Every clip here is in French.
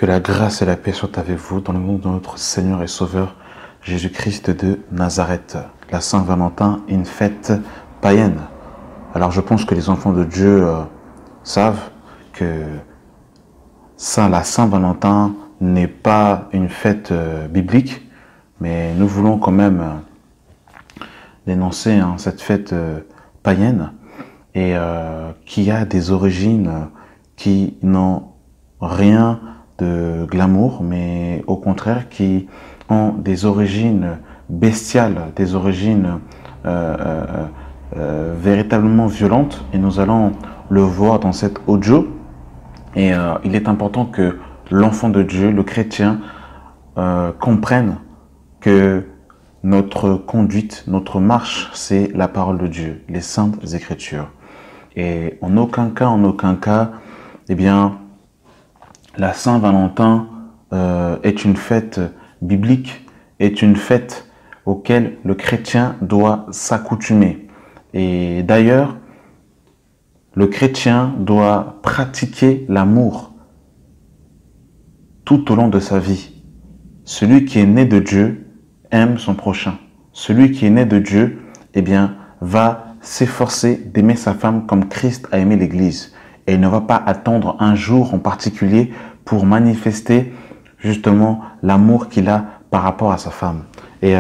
Que la grâce et la paix soient avec vous dans le nom de notre Seigneur et Sauveur Jésus-Christ de Nazareth. La Saint-Valentin est une fête païenne. Alors je pense que les enfants de Dieu savent que la Saint-Valentin n'est pas une fête biblique, mais nous voulons quand même dénoncer cette fête païenne et qui a des origines qui n'ont rien de glamour, mais au contraire qui ont des origines bestiales, des origines véritablement violentes, et nous allons le voir dans cet audio. Et il est important que l'enfant de Dieu, le chrétien, comprenne que notre conduite, notre marche, c'est la parole de Dieu, les saintes écritures. Et en aucun cas, eh bien, la Saint-Valentin est une fête biblique, est une fête auquel le chrétien doit s'accoutumer. Et d'ailleurs, le chrétien doit pratiquer l'amour tout au long de sa vie. Celui qui est né de Dieu aime son prochain. Celui qui est né de Dieu, eh bien, va s'efforcer d'aimer sa femme comme Christ a aimé l'Église. Et il ne va pas attendre un jour en particulier pour manifester justement l'amour qu'il a par rapport à sa femme. Et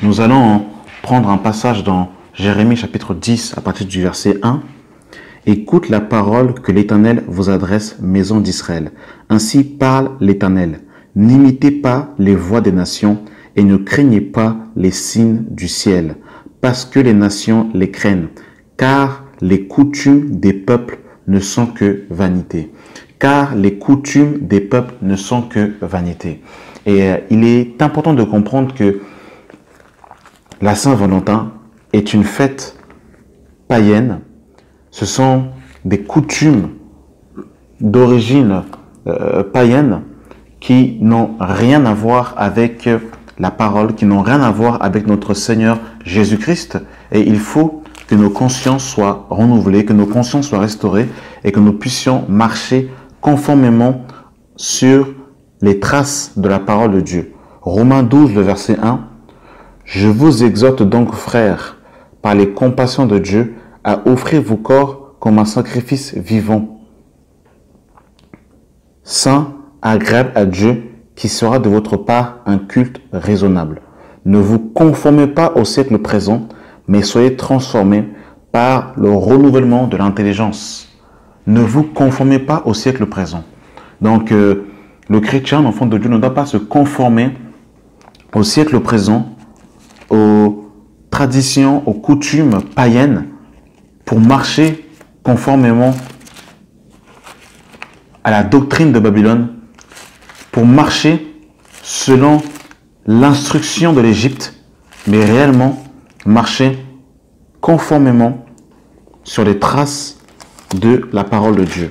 nous allons prendre un passage dans Jérémie chapitre 10 à partir du verset 1. « Écoute la parole que l'Éternel vous adresse, maison d'Israël. Ainsi parle l'Éternel. N'imitez pas les voix des nations et ne craignez pas les signes du ciel, parce que les nations les craignent, car les coutumes des peuples ne sont que vanité. » Car les coutumes des peuples ne sont que vanité. Et il est important de comprendre que la Saint-Valentin est une fête païenne. Ce sont des coutumes d'origine païenne qui n'ont rien à voir avec la parole, qui n'ont rien à voir avec notre Seigneur Jésus-Christ. Et il faut que nos consciences soient renouvelées, que nos consciences soient restaurées et que nous puissions marcher conformément sur les traces de la parole de Dieu. Romains 12, le verset 1. « Je vous exhorte donc, frères, par les compassions de Dieu, à offrir vos corps comme un sacrifice vivant, saint, agréable à Dieu, qui sera de votre part un culte raisonnable. Ne vous conformez pas au siècle présent, mais soyez transformés par le renouvellement de l'intelligence. » Ne vous conformez pas au siècle présent. Donc, le chrétien, l'enfant de Dieu, ne doit pas se conformer au siècle présent, aux traditions, aux coutumes païennes, pour marcher conformément à la doctrine de Babylone, pour marcher selon l'instruction de l'Égypte, mais réellement marcher conformément sur les traces de la parole de Dieu.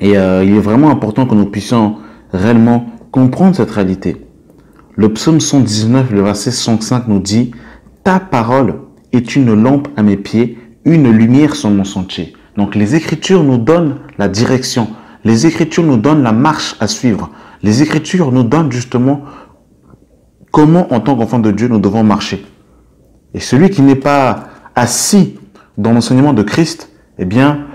Et il est vraiment important que nous puissions réellement comprendre cette réalité. Le psaume 119, le verset 105 nous dit « Ta parole est une lampe à mes pieds, une lumière sur mon sentier. » Donc les Écritures nous donnent la direction. Les Écritures nous donnent la marche à suivre. Les Écritures nous donnent justement comment, en tant qu'enfant de Dieu, nous devons marcher. Et celui qui n'est pas assis dans l'enseignement de Christ, eh bien,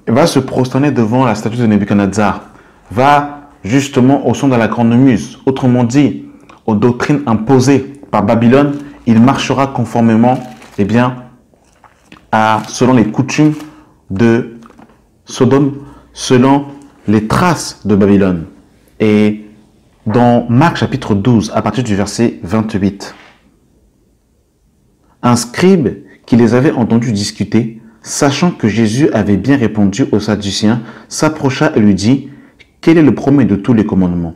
va se prosterner devant la statue de Nebuchadnezzar, va justement au son de la grande muse. Autrement dit, aux doctrines imposées par Babylone, il marchera conformément, eh bien, selon les coutumes de Sodome, selon les traces de Babylone. Et dans Marc chapitre 12, à partir du verset 28, un scribe qui les avait entendus discuter, sachant que Jésus avait bien répondu aux Sadduciens, s'approcha et lui dit « Quel est le premier de tous les commandements ?»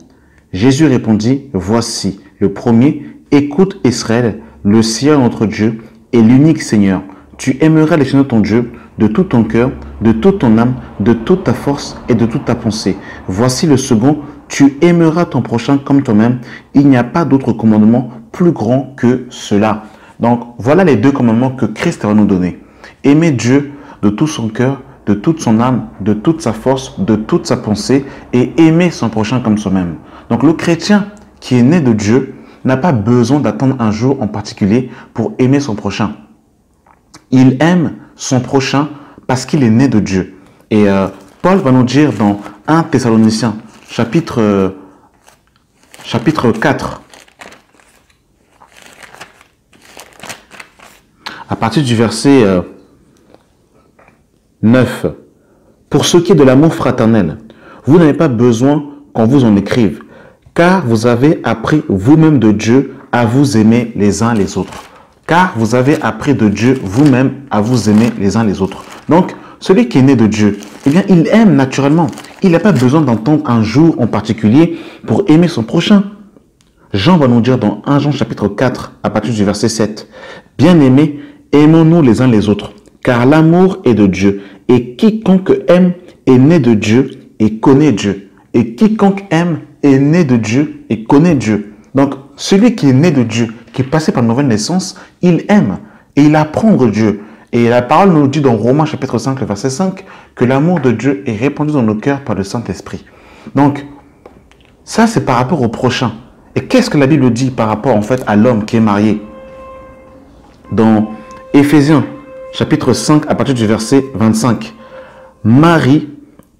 Jésus répondit « Voici, le premier, écoute Israël, le Seigneur notre Dieu est l'unique Seigneur. Tu aimeras l'Éternel ton Dieu de tout ton cœur, de toute ton âme, de toute ta force et de toute ta pensée. Voici le second, tu aimeras ton prochain comme toi-même. Il n'y a pas d'autre commandement plus grand que cela. » Donc, voilà les deux commandements que Christ va nous donner. Aimer Dieu de tout son cœur, de toute son âme, de toute sa force, de toute sa pensée et aimer son prochain comme soi-même. Donc le chrétien qui est né de Dieu n'a pas besoin d'attendre un jour en particulier pour aimer son prochain. Il aime son prochain parce qu'il est né de Dieu. Et Paul va nous dire dans 1 Thessaloniciens, chapitre 4, à partir du verset 9. Pour ce qui est de l'amour fraternel, vous n'avez pas besoin qu'on vous en écrive, car vous avez appris vous-même de Dieu à vous aimer les uns les autres. Car vous avez appris de Dieu vous-même à vous aimer les uns les autres. Donc, celui qui est né de Dieu, eh bien, il aime naturellement. Il n'a pas besoin d'entendre un jour en particulier pour aimer son prochain. Jean va nous dire dans 1 Jean chapitre 4, à partir du verset 7, « Bien-aimés, aimons-nous les uns les autres, car l'amour est de Dieu, et quiconque aime est né de Dieu et connaît Dieu. Et quiconque aime est né de Dieu et connaît Dieu. » Donc, celui qui est né de Dieu, qui est passé par une nouvelle naissance, il aime et il apprend de Dieu. Et la parole nous dit dans Romains chapitre 5, le verset 5, que l'amour de Dieu est répandu dans nos cœurs par le Saint-Esprit. Donc, ça c'est par rapport au prochain. Et qu'est-ce que la Bible dit par rapport en fait à l'homme qui est marié? Dans Éphésiens chapitre 5, à partir du verset 25. Marie,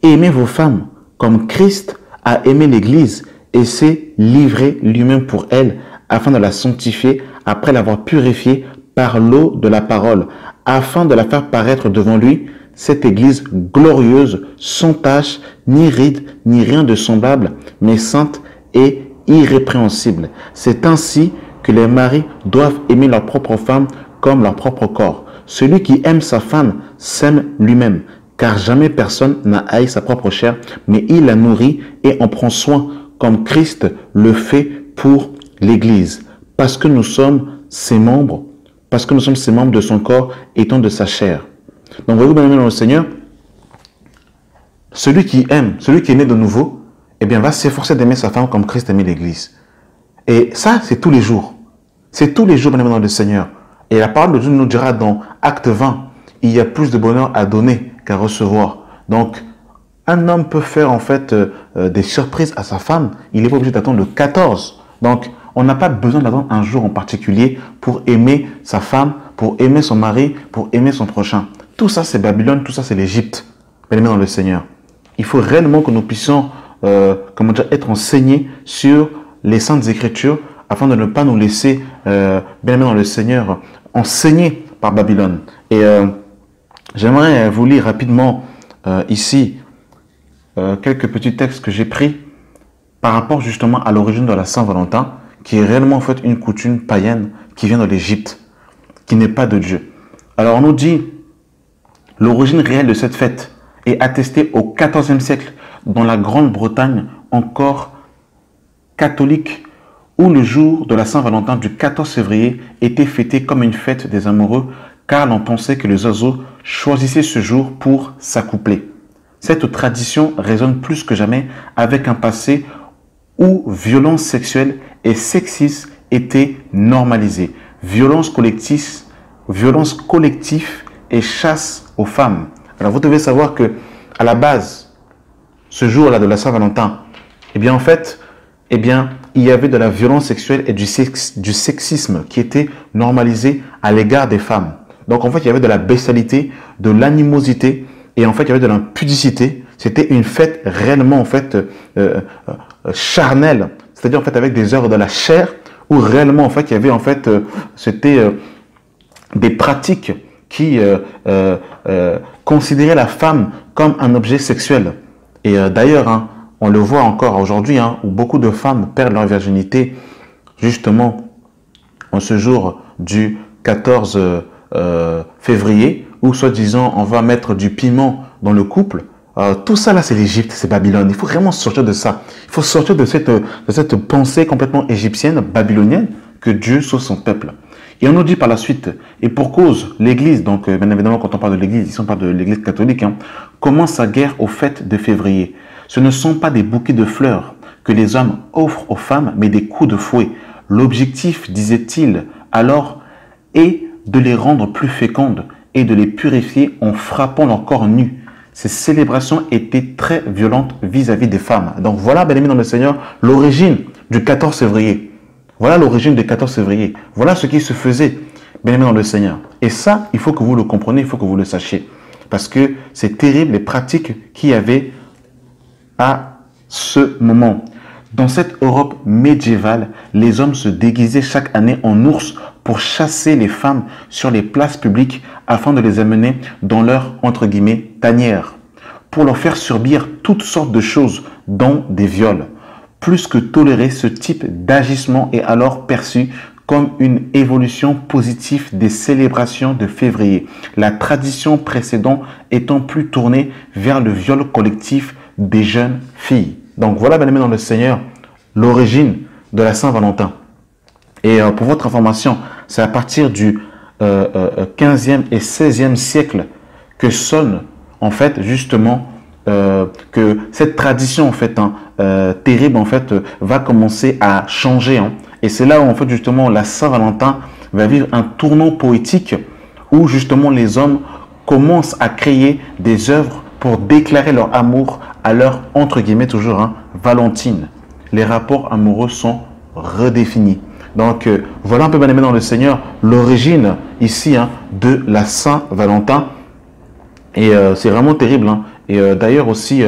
aimez vos femmes comme Christ a aimé l'Église et s'est livré lui-même pour elle afin de la sanctifier après l'avoir purifiée par l'eau de la parole, afin de la faire paraître devant lui, cette Église glorieuse, sans tache, ni ride, ni rien de semblable, mais sainte et irrépréhensible. C'est ainsi que les maris doivent aimer leur propre femme comme leur propre corps. Celui qui aime sa femme s'aime lui-même, car jamais personne n'a haï sa propre chair, mais il la nourrit et en prend soin, comme Christ le fait pour l'Église, parce que nous sommes ses membres, de son corps, étant de sa chair. Donc, voyez-vous, bien-aimés dans le Seigneur, celui qui aime, celui qui est né de nouveau, eh bien, va s'efforcer d'aimer sa femme comme Christ aimait l'Église. Et ça, c'est tous les jours. C'est tous les jours, bien-aimés dans le Seigneur. Et la parole de Dieu nous dira dans Acte 20, il y a plus de bonheur à donner qu'à recevoir. Donc, un homme peut faire en fait des surprises à sa femme. Il n'est pas obligé d'attendre le 14. Donc, on n'a pas besoin d'attendre un jour en particulier pour aimer sa femme, pour aimer son mari, pour aimer son prochain. Tout ça, c'est Babylone, tout ça, c'est l'Égypte. Bien-aimés dans le Seigneur. Il faut réellement que nous puissions être enseignés sur les Saintes Écritures afin de ne pas nous laisser, bien-aimés dans le Seigneur, enseigner par Babylone. Et j'aimerais vous lire rapidement ici quelques petits textes que j'ai pris par rapport justement à l'origine de la Saint-Valentin, qui est réellement en fait une coutume païenne qui vient de l'Égypte, qui n'est pas de Dieu. Alors on nous dit, l'origine réelle de cette fête est attestée au XIVe siècle dans la Grande-Bretagne, encore catholique, où le jour de la Saint-Valentin du 14 février était fêté comme une fête des amoureux, car l'on pensait que les oiseaux choisissaient ce jour pour s'accoupler. Cette tradition résonne plus que jamais avec un passé où violence sexuelle et sexisme étaient normalisées. Violence collective et chasse aux femmes. Alors vous devez savoir que à la base, ce jour-là de la Saint-Valentin, eh bien en fait, il y avait de la violence sexuelle et du sexisme qui était normalisé à l'égard des femmes. Donc en fait, il y avait de la bestialité, de l'animosité et en fait, il y avait de l'impudicité. C'était une fête réellement en fait charnelle, c'est-à-dire en fait avec des œuvres de la chair où réellement en fait il y avait en fait des pratiques qui considéraient la femme comme un objet sexuel. Et d'ailleurs, on le voit encore aujourd'hui, où beaucoup de femmes perdent leur virginité justement en ce jour du 14 février, où soi-disant on va mettre du piment dans le couple. Tout ça là, c'est l'Égypte, c'est Babylone. Il faut vraiment sortir de ça. Il faut sortir de cette pensée complètement égyptienne, babylonienne, que Dieu sauve son peuple. Et on nous dit par la suite, et pour cause, l'Église, donc bien évidemment quand on parle de l'Église, ici on parle de l'Église catholique, commence sa guerre aux fêtes de février. Ce ne sont pas des bouquets de fleurs que les hommes offrent aux femmes, mais des coups de fouet. L'objectif, disait-il alors, est de les rendre plus fécondes et de les purifier en frappant leur corps nu. ces célébrations étaient très violentes vis-à-vis des femmes. Donc voilà, bien-aimés dans le Seigneur, l'origine du 14 février. Voilà l'origine du 14 février. Voilà ce qui se faisait, bien-aimés dans le Seigneur. Et ça, il faut que vous le compreniez, il faut que vous le sachiez. Parce que c'est terrible les pratiques qu'il y avait à ce moment. Dans cette Europe médiévale, les hommes se déguisaient chaque année en ours pour chasser les femmes sur les places publiques afin de les amener dans leur, entre guillemets, tanière, pour leur faire subir toutes sortes de choses, dont des viols. Plus que tolérer, ce type d'agissement est alors perçu comme une évolution positive des célébrations de février, la tradition précédente étant plus tournée vers le viol collectif des jeunes filles. Donc voilà, bien aimé dans le Seigneur, l'origine de la Saint-Valentin. Et pour votre information, c'est à partir du 15e et 16e siècle que sonne en fait justement que cette tradition en fait terrible en fait va commencer à changer. Et c'est là où en fait justement la Saint-Valentin va vivre un tournant poétique où justement les hommes commencent à créer des œuvres pour déclarer leur amour à leur, entre guillemets toujours, Valentine. Les rapports amoureux sont redéfinis. Donc voilà un peu, bien aimé dans le Seigneur, l'origine ici de la Saint-Valentin. Et c'est vraiment terrible. Et d'ailleurs aussi,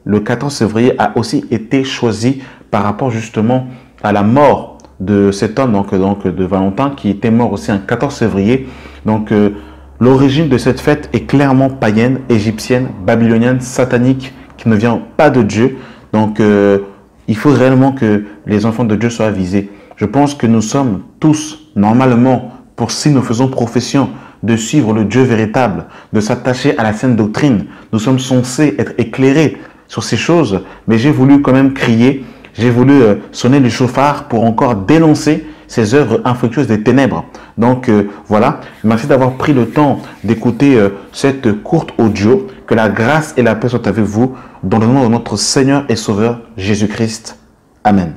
le 14 février a aussi été choisi par rapport justement à la mort de cet homme, donc de Valentin, qui était mort aussi un 14 février. Donc l'origine de cette fête est clairement païenne, égyptienne, babylonienne, satanique, qui ne vient pas de Dieu. Donc il faut réellement que les enfants de Dieu soient visés. Je pense que nous sommes tous, normalement, pour si nous faisons profession de suivre le Dieu véritable, de s'attacher à la sainte doctrine, nous sommes censés être éclairés sur ces choses. Mais j'ai voulu quand même crier, j'ai voulu sonner le chauffard pour encore dénoncer ces œuvres infructueuses des ténèbres. Donc voilà, merci d'avoir pris le temps d'écouter cette courte audio. Que la grâce et la paix soient avec vous dans le nom de notre Seigneur et Sauveur Jésus-Christ. Amen.